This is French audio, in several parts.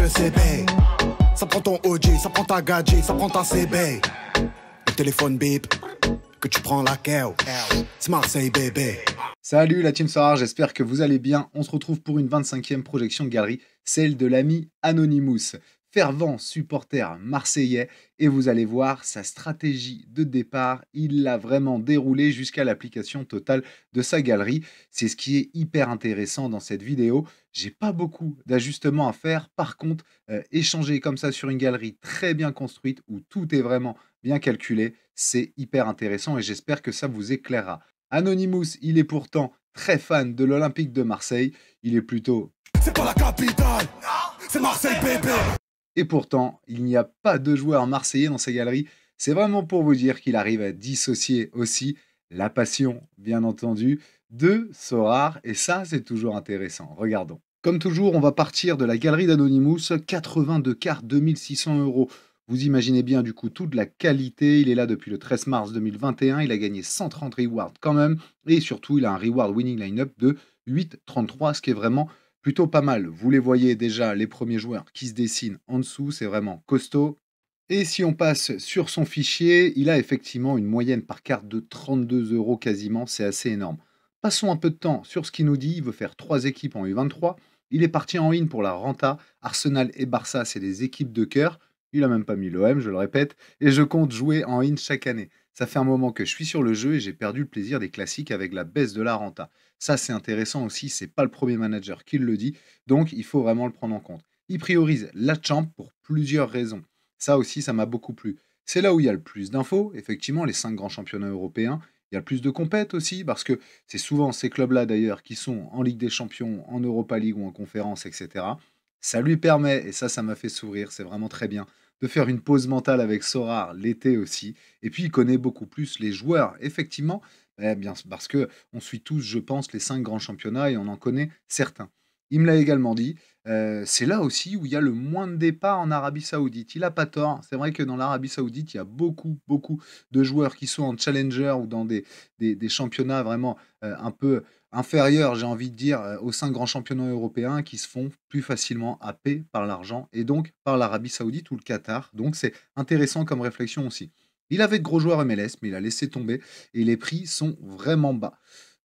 le CB. Ça prend ton OG, ça prend ta gadget, ça prend ta CB. Le téléphone bip, que tu prends la KO. C'est Marseille bébé. Salut la team Sorar, j'espère que vous allez bien. On se retrouve pour une 25e projection de galerie, celle de l'ami Anonymous, fervent supporter marseillais, et vous allez voir sa stratégie de départ, il l'a vraiment déroulée jusqu'à l'application totale de sa galerie. C'est ce qui est hyper intéressant dans cette vidéo. J'ai pas beaucoup d'ajustements à faire, par contre, échanger comme ça sur une galerie très bien construite où tout est vraiment bien calculé, c'est hyper intéressant et j'espère que ça vous éclairera. Anonymous, il est pourtant très fan de l'Olympique de Marseille. Il est plutôt... C'est pas la capitale, c'est Marseille bébé. Et pourtant, il n'y a pas de joueur marseillais dans ses galeries. C'est vraiment pour vous dire qu'il arrive à dissocier aussi la passion, bien entendu, de Sorar. Et ça, c'est toujours intéressant. Regardons. Comme toujours, on va partir de la galerie d'Anonymous. 82 cartes, 2600 €. Vous imaginez bien du coup toute la qualité. Il est là depuis le 13 mars 2021. Il a gagné 130 rewards quand même. Et surtout, il a un reward winning line-up de 8,33, ce qui est vraiment plutôt pas mal. Vous les voyez déjà, les premiers joueurs qui se dessinent en dessous. C'est vraiment costaud. Et si on passe sur son fichier, il a effectivement une moyenne par carte de 32 € quasiment. C'est assez énorme. Passons un peu de temps sur ce qu'il nous dit. Il veut faire 3 équipes en U23. Il est parti en in pour la Renta. Arsenal et Barça, c'est des équipes de cœur. Il a même pas mis l'OM, je le répète. Et je compte jouer en in chaque année. Ça fait un moment que je suis sur le jeu et j'ai perdu le plaisir des classiques avec la baisse de la Renta. Ça, c'est intéressant aussi. C'est pas le premier manager qui le dit. Donc, il faut vraiment le prendre en compte. Il priorise la champ pour plusieurs raisons. Ça aussi, ça m'a beaucoup plu. C'est là où il y a le plus d'infos. Effectivement, les 5 grands championnats européens. Il y a le plus de compètes aussi, parce que c'est souvent ces clubs-là d'ailleurs qui sont en Ligue des Champions, en Europa League ou en conférence, etc. Ça lui permet, et ça m'a fait sourire, c'est vraiment très bien, de faire une pause mentale avec Sorar l'été aussi. Et puis il connaît beaucoup plus les joueurs, effectivement, bien, parce que on suit tous, je pense, les 5 grands championnats et on en connaît certains. Il me l'a également dit, c'est là aussi où il y a le moins de départs en Arabie Saoudite. Il a pas tort. C'est vrai que dans l'Arabie Saoudite, il y a beaucoup, beaucoup de joueurs qui sont en challenger ou dans des championnats vraiment un peu inférieurs, j'ai envie de dire, aux 5 grands championnats européens qui se font plus facilement happer par l'argent et donc par l'Arabie Saoudite ou le Qatar. Donc c'est intéressant comme réflexion aussi. Il avait de gros joueurs MLS, mais il a laissé tomber et les prix sont vraiment bas.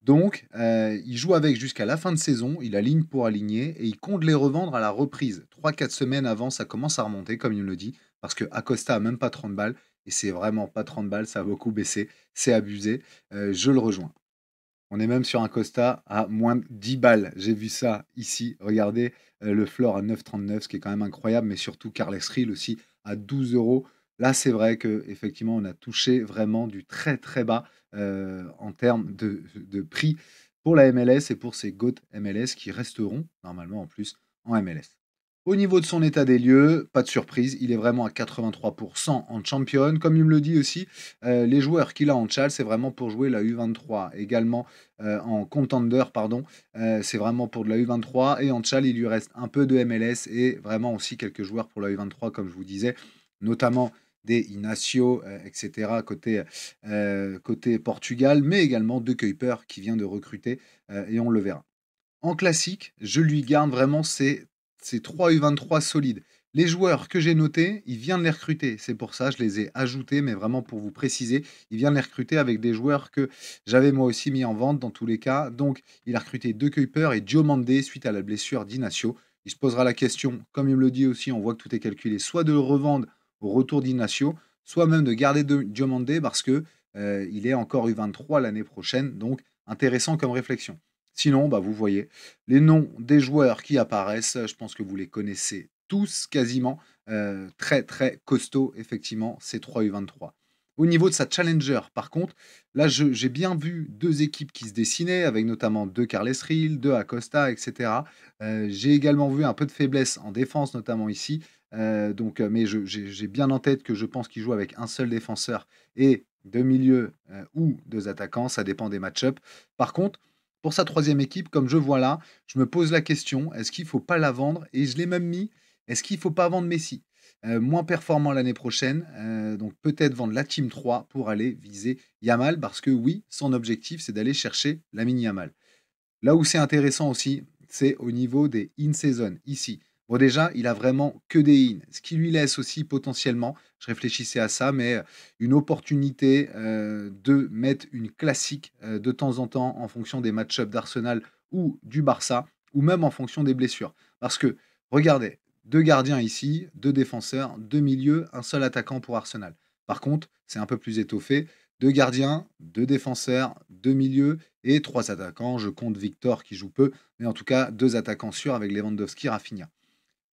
Donc, il joue avec jusqu'à la fin de saison, il aligne pour aligner et il compte les revendre à la reprise. 3 4 semaines avant, ça commence à remonter, comme il me le dit, parce que Acosta a même pas 30 balles et c'est vraiment pas 30 balles, ça a beaucoup baissé, c'est abusé. Je le rejoins. On est même sur un Costa à moins de 10 balles. J'ai vu ça ici. Regardez le floor à 9,39, ce qui est quand même incroyable, mais surtout Carles Reel aussi à 12 euros. Là, c'est vrai que effectivement, on a touché vraiment du très très bas en termes de prix pour la MLS et pour ces GOAT MLS qui resteront normalement en plus en MLS. Au niveau de son état des lieux, pas de surprise, il est vraiment à 83% en champion. Comme il me le dit aussi, les joueurs qu'il a en Tchal, c'est vraiment pour jouer la U23. Également en contender, pardon, c'est vraiment pour de la U23. Et en Tchal, il lui reste un peu de MLS et vraiment aussi quelques joueurs pour la U23, comme je vous disais, notamment des Inacio, etc., côté Portugal, mais également De Kuyper qui vient de recruter et on le verra. En classique, je lui garde vraiment ces 3 U23 solides. Les joueurs que j'ai notés, il vient de les recruter. C'est pour ça, je les ai ajoutés, mais vraiment pour vous préciser, il vient de les recruter avec des joueurs que j'avais moi aussi mis en vente dans tous les cas. Donc, il a recruté De Kuyper et Diomandé suite à la blessure d'Inacio. Il se posera la question, comme il me le dit aussi, on voit que tout est calculé, soit de le revendre au retour d'Inacio, soit même de garder Diomandé parce que il est encore U23 l'année prochaine. Donc, intéressant comme réflexion. Sinon, bah, vous voyez, les noms des joueurs qui apparaissent, je pense que vous les connaissez tous quasiment. Très, très costaud, effectivement, ces 3 U23. Au niveau de sa challenger, par contre, là, j'ai bien vu 2 équipes qui se dessinaient, avec notamment 2 Carles Reel, 2 Acosta, etc. J'ai également vu un peu de faiblesse en défense, notamment ici. Mais j'ai bien en tête que je pense qu'il joue avec un seul défenseur et 2 milieux ou 2 attaquants, ça dépend des match-ups. Par contre, pour sa troisième équipe, comme je vois là, je me pose la question, est-ce qu'il ne faut pas la vendre? Et je l'ai même mis, est-ce qu'il ne faut pas vendre Messi? Moins performant l'année prochaine, donc peut-être vendre la Team 3 pour aller viser Yamal, parce que oui, son objectif, c'est d'aller chercher Lamine Yamal. Là où c'est intéressant aussi, c'est au niveau des in-season, ici. Bon, déjà, il a vraiment que des in, ce qui lui laisse aussi potentiellement, je réfléchissais à ça, mais une opportunité, de mettre une classique, de temps en temps en fonction des match-up d'Arsenal ou du Barça ou même en fonction des blessures. Parce que regardez, 2 gardiens ici, 2 défenseurs, 2 milieux, un seul attaquant pour Arsenal. Par contre, c'est un peu plus étoffé, 2 gardiens, 2 défenseurs, 2 milieux et 3 attaquants. Je compte Victor qui joue peu, mais en tout cas 2 attaquants sûrs avec Lewandowski, Rafinha.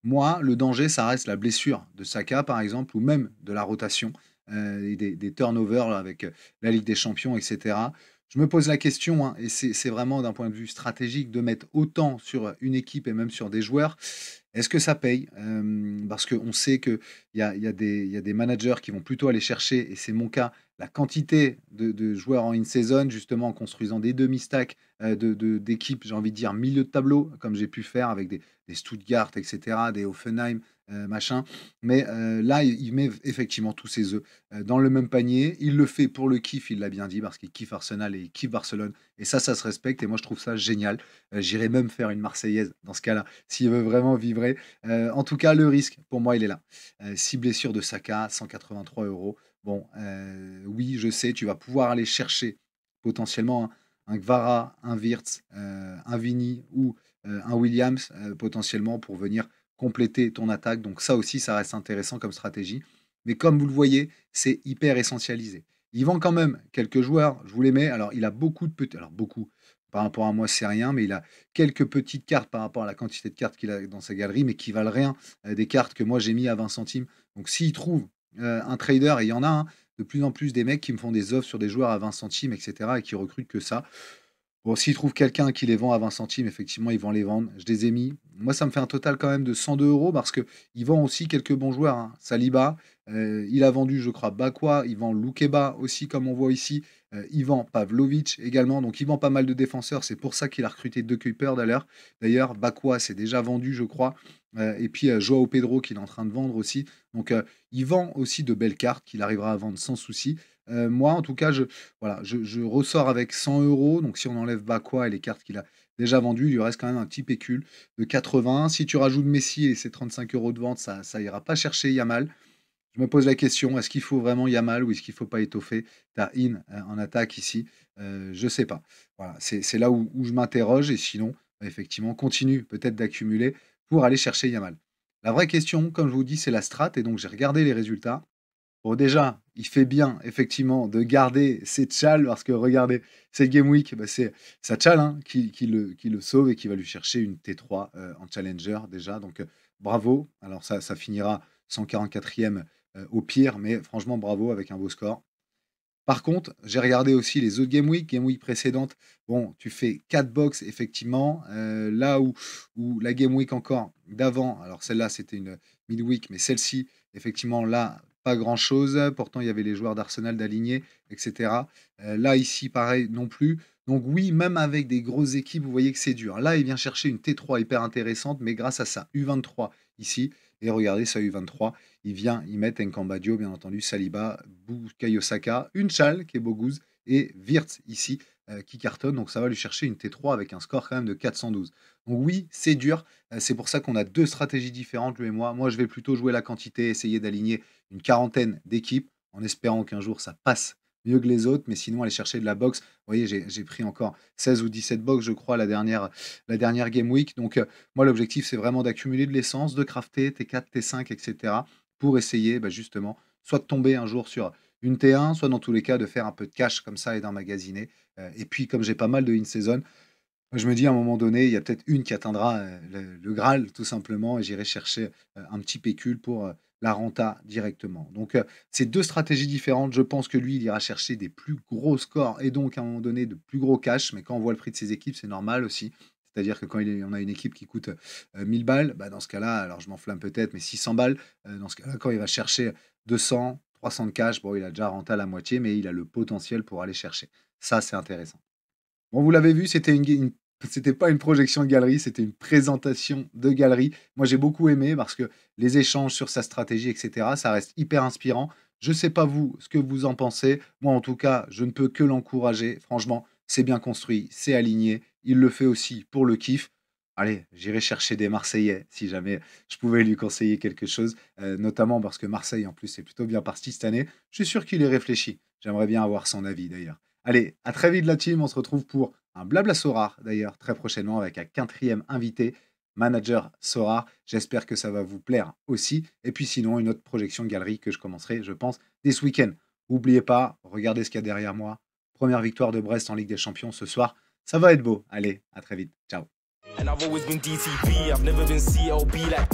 Moi, le danger, ça reste la blessure de Saka, par exemple, ou même de la rotation, et des turnovers là, avec, la Ligue des champions et cetera. Je me pose la question, hein, et c'est vraiment d'un point de vue stratégique de mettre autant sur, une équipe et même sur des joueurs. Est-ce que ça paye? Parce qu'on sait qu'il y a des managers qui vont plutôt aller chercher, et c'est mon cas, la quantité de joueurs en in-season, justement en construisant des demi-stacks, d'équipes, j'ai envie de dire milieu de tableau, comme j'ai pu faire avec des Stuttgart et cetera, des Hoffenheim, machin. Mais, là, il met effectivement tous ses œufs, dans le même panier. Il le fait pour le kiff, il l'a bien dit, parce qu'il kiffe Arsenal et il kiffe Barcelone et ça se respecte et moi je trouve ça génial. J'irais même faire une marseillaise dans ce cas-là, s'il veut vraiment vibrer. En tout cas, le risque, pour moi, il est là. 6 blessures de Saka, 183 €. Bon, oui, je sais, tu vas pouvoir aller chercher potentiellement un Kvara, un Wirtz, un Vini ou un Williams, potentiellement pour venir compléter ton attaque. Donc ça aussi, ça reste intéressant comme stratégie. Mais comme vous le voyez, c'est hyper essentialisé. Il vend quand même quelques joueurs, je vous les mets. Alors, il a beaucoup de petits, alors beaucoup, par rapport à moi, c'est rien, mais il a quelques petites cartes par rapport à la quantité de cartes qu'il a dans sa galerie, mais qui valent rien. Des cartes que moi j'ai mis à 20 centimes. Donc s'il trouve un trader, et il y en a hein, de plus en plus des mecs qui me font des offres sur des joueurs à 20 centimes, etc., et qui recrutent que ça. Bon, s'ils trouvent quelqu'un qui les vend à 20 centimes, effectivement, ils vont les vendre. Je les ai mis. Moi, ça me fait un total quand même de 102 € parce qu'il vend aussi quelques bons joueurs, hein. Saliba, il a vendu, je crois, Bakwa, il vend Loukeba aussi, comme on voit ici. Il vend Pavlovic également. Donc, il vend pas mal de défenseurs. C'est pour ça qu'il a recruté deux keepers d'ailleurs. D'ailleurs, Bakwa, c'est déjà vendu, je crois. Et puis, Joao Pedro, qu'il est en train de vendre aussi. Donc, il vend aussi de belles cartes qu'il arrivera à vendre sans souci. Moi, en tout cas, voilà, je ressors avec 100 €. Donc, si on enlève Bakwa et les cartes qu'il a déjà vendues, il lui reste quand même un petit pécule de 80. Si tu rajoutes Messi et ses 35 € de vente, ça ira pas chercher Yamal. Je me pose la question, est-ce qu'il faut vraiment Yamal ou est-ce qu'il faut pas étoffer? Tu as In en attaque ici. Je sais pas. Voilà, c'est là où je m'interroge. Et sinon, bah, effectivement, continue peut-être d'accumuler pour aller chercher Yamal. La vraie question, comme je vous dis, c'est la strat. Et donc, j'ai regardé les résultats. Bon, déjà, il fait bien, effectivement, de garder ses tchals parce que regardez, cette game week, bah, c'est sa tchal, hein, qui le sauve et qui va lui chercher une T3 en challenger déjà. Donc, bravo. Alors, ça finira 144e au pire, mais franchement, bravo avec un beau score. Par contre, j'ai regardé aussi les autres game week précédentes. Bon, tu fais 4 box, effectivement. Là où la game week encore d'avant, alors celle-là, c'était une midweek, mais celle-ci, effectivement, là, pas grand-chose. Pourtant, il y avait les joueurs d'Arsenal d'aligner, etc. Là, ici, pareil, non plus. Donc oui, même avec des grosses équipes, vous voyez que c'est dur. Là, il vient chercher une T3 hyper intéressante, mais grâce à ça, U23 ici. Et regardez, ça U23, il vient y mettre Nkambadio, bien entendu, Saliba, Bukayo Saka, une Chal qui est Bogouz et Wirtz ici qui cartonne. Donc ça va lui chercher une T3 avec un score quand même de 412. Donc oui, c'est dur. C'est pour ça qu'on a deux stratégies différentes, lui et moi. Moi, je vais plutôt jouer la quantité, essayer d'aligner une quarantaine d'équipes en espérant qu'un jour ça passe mieux que les autres. Mais sinon, aller chercher de la box. Vous voyez, j'ai pris encore 16 ou 17 box, je crois, la dernière game week. Donc moi, l'objectif, c'est vraiment d'accumuler de l'essence, de crafter T4, T5, etc. pour essayer bah, justement soit de tomber un jour sur une T1, soit dans tous les cas de faire un peu de cash comme ça et d'emmagasiner. Et puis, comme j'ai pas mal de in-season, je me dis à un moment donné, il y a peut-être une qui atteindra le Graal tout simplement et j'irai chercher un petit pécule pour la renta directement. Donc, c'est deux stratégies différentes. Je pense que lui, il ira chercher des plus gros scores et donc à un moment donné de plus gros cash. Mais quand on voit le prix de ses équipes, c'est normal aussi. C'est-à-dire que quand on a une équipe qui coûte 1000 balles, bah, dans ce cas-là, alors je m'enflamme peut-être, mais 600 balles, dans ce cas-là, quand il va chercher 200, 300 de cash, bon, il a déjà renta la moitié, mais il a le potentiel pour aller chercher. Ça, c'est intéressant. Bon, vous l'avez vu, c'était pas une projection de galerie, c'était une présentation de galerie. Moi, j'ai beaucoup aimé parce que les échanges sur sa stratégie, et cetera, ça reste hyper inspirant. Je sais pas vous, ce que vous en pensez. Moi, en tout cas, je ne peux que l'encourager. Franchement, c'est bien construit, c'est aligné. Il le fait aussi pour le kiff. allez, j'irai chercher des Marseillais si jamais je pouvais lui conseiller quelque chose, notamment parce que Marseille, en plus, est plutôt bien parti cette année. Je suis sûr qu'il y réfléchit. J'aimerais bien avoir son avis d'ailleurs. Allez, à très vite la team. On se retrouve pour un blabla Sorare d'ailleurs très prochainement avec un quatrième invité, manager Sorare. J'espère que ça va vous plaire aussi. Et puis sinon, une autre projection de galerie que je commencerai, je pense, dès ce week-end. N'oubliez pas, regardez ce qu'il y a derrière moi. Première victoire de Brest en Ligue des Champions ce soir. Ça va être beau. Allez, à très vite. Ciao. And I've always been DTB, I've never been CLB like